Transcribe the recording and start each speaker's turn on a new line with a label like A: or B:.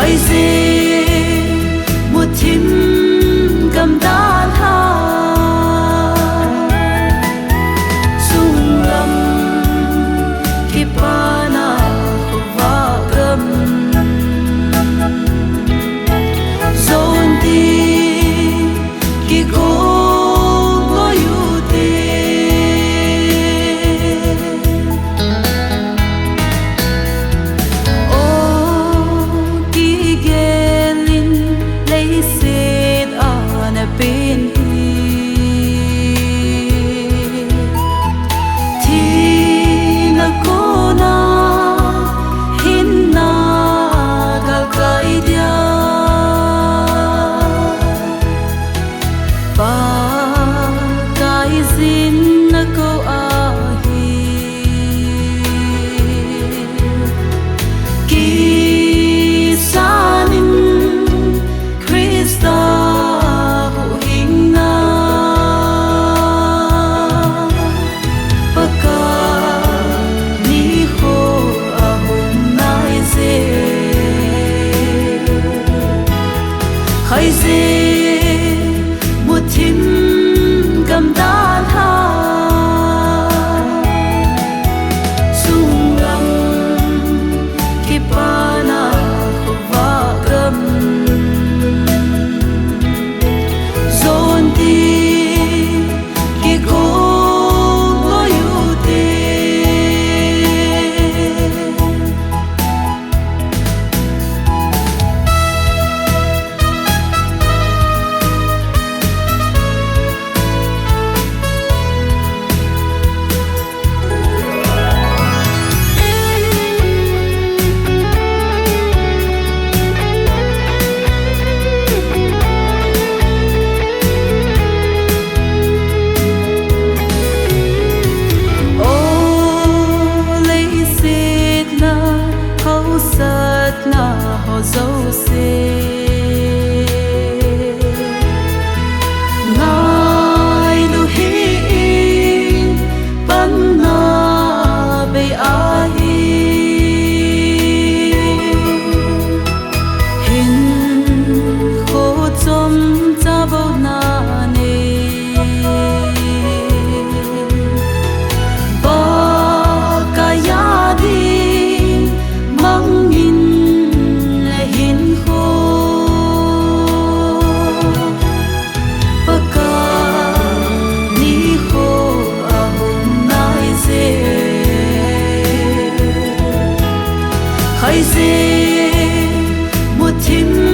A: hay gì một thím cầm đàn hát sung lâm khi pana khova gam zon đi khi cô bên thì na cô na hin na gal kai dia ba kai zin na cô a hi ki sanin Krista hay gì một thím cầm đàn hát sung lâm khi pana khova gam zon đi khi cô na ho dấu xe ngài lu hi ban na be a hi hin kho chom cha bo na ne ba ka ya di mang in hay gì một thím